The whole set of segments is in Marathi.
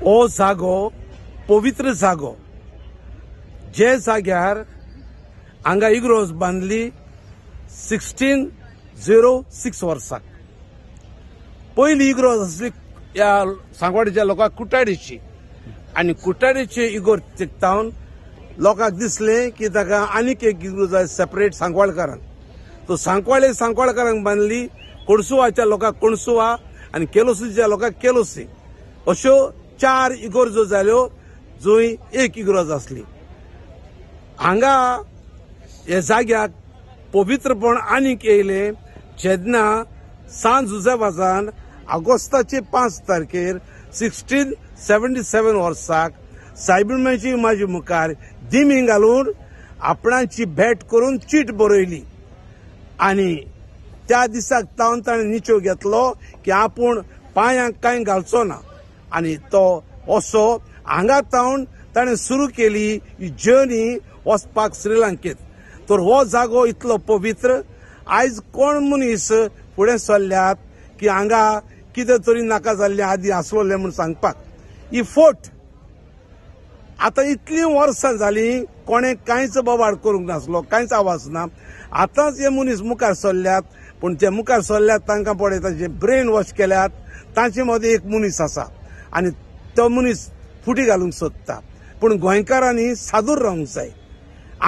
हो जागो पवित्र जागो जे जाग्यार हांगा इग्रोज बांदली 1606 वर्साक पयली इग्रोज असली या सांगवाडीच्या लोकांक कुट्टाडीची आणि कुट्टाडीची इगोर चिकतावन लोकांक दिसले की ताका आनीक एक इग्रोज जाय सेपरेट सांगवाळकारांक तो सांगवाळकारांक बांदली कोणसुवाच्या लोकांक कोणसुवा आणि केलोसीच्या लोकांक केलोसी अश्यो 4 इगोर्जो जाल्यो जंय एक इग्रोज असली हांगा हे जाग्याक पवित्रपण आनीक येयले जेन्ना सांत जुझेफासान ऑगस्टाचे 5 तारखेर 1677 वर्साक सायबिणमेची माझी मुखार दिमी घालून आपणाची भेट करून चीट बरयली आणि त्या दिसाक ताणें निश्चय घेतलो की आपूण पांयांक कांय घालचो ना आणि तो असो हांगा ताणें सुरू केली ही जर्नी वचपाक श्रीलंकेत तर हो जागो इतलो पवित्र आयज कोण मनीस फुडें सरल्यात की हांगा कितें तरी नाका जाल्लें आदी आसलोलें म्हूण सांगपाक ही फोर्ट आतां इतलीं वर्सां जालीं कोणें कांयच बोवाळ करूंक नासलो कांयच आवाज ना आतांच हे मनीस मुखार सरल्यात पूण जे मुखार सरल्यात तांकां पळयता जे ब्रेन वॉश केल्यात तांचे मदें एक मनीस आसा आनी तो मनीस फुटी घालूंक सोदता पूण गोंयकारांनी सादूर रावंक जाय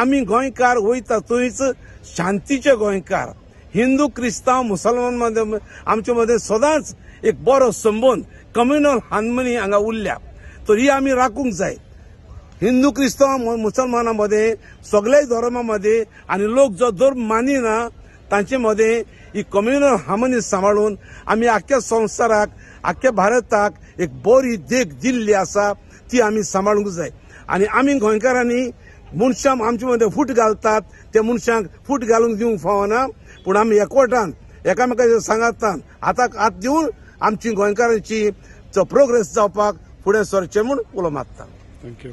आमी गोंयकार वयता थंयच शांतीचे गोंयकार हिंदू क्रिस्तांव मुसलमान मध्ये आमचे मदें सदांच एक बरो संबंद कम्युनल हार्मनी हांगा उरल्या तर ही आमी राखूंक जाय हिंदू क्रिस्तांव मुसलमानांमध्ये सगळे धर्मामध्ये आणि लोक जो धर्म मानिना तांचे मध्ये ही कम्युनल हार्मनी सांबाळून आमी आख्ख्या संवसाराक आख्ख्या भारताक एक बरी देख दिल्ली आसा ती आमी सांबाळूंक जाय आणि आमी गोंयकारांनी मनशां आमचे मध्ये फूट घालतात त्या मनशांक फूट घालूंक दिवंक फावना पूण आमी एकवटान एकामेकाच्या सांगातान हाताक हात दिवन आमची गोंयकारांची प्रोग्रेस जावपाक फुडें सरचें म्हूण उलो मारता. थँक्यू.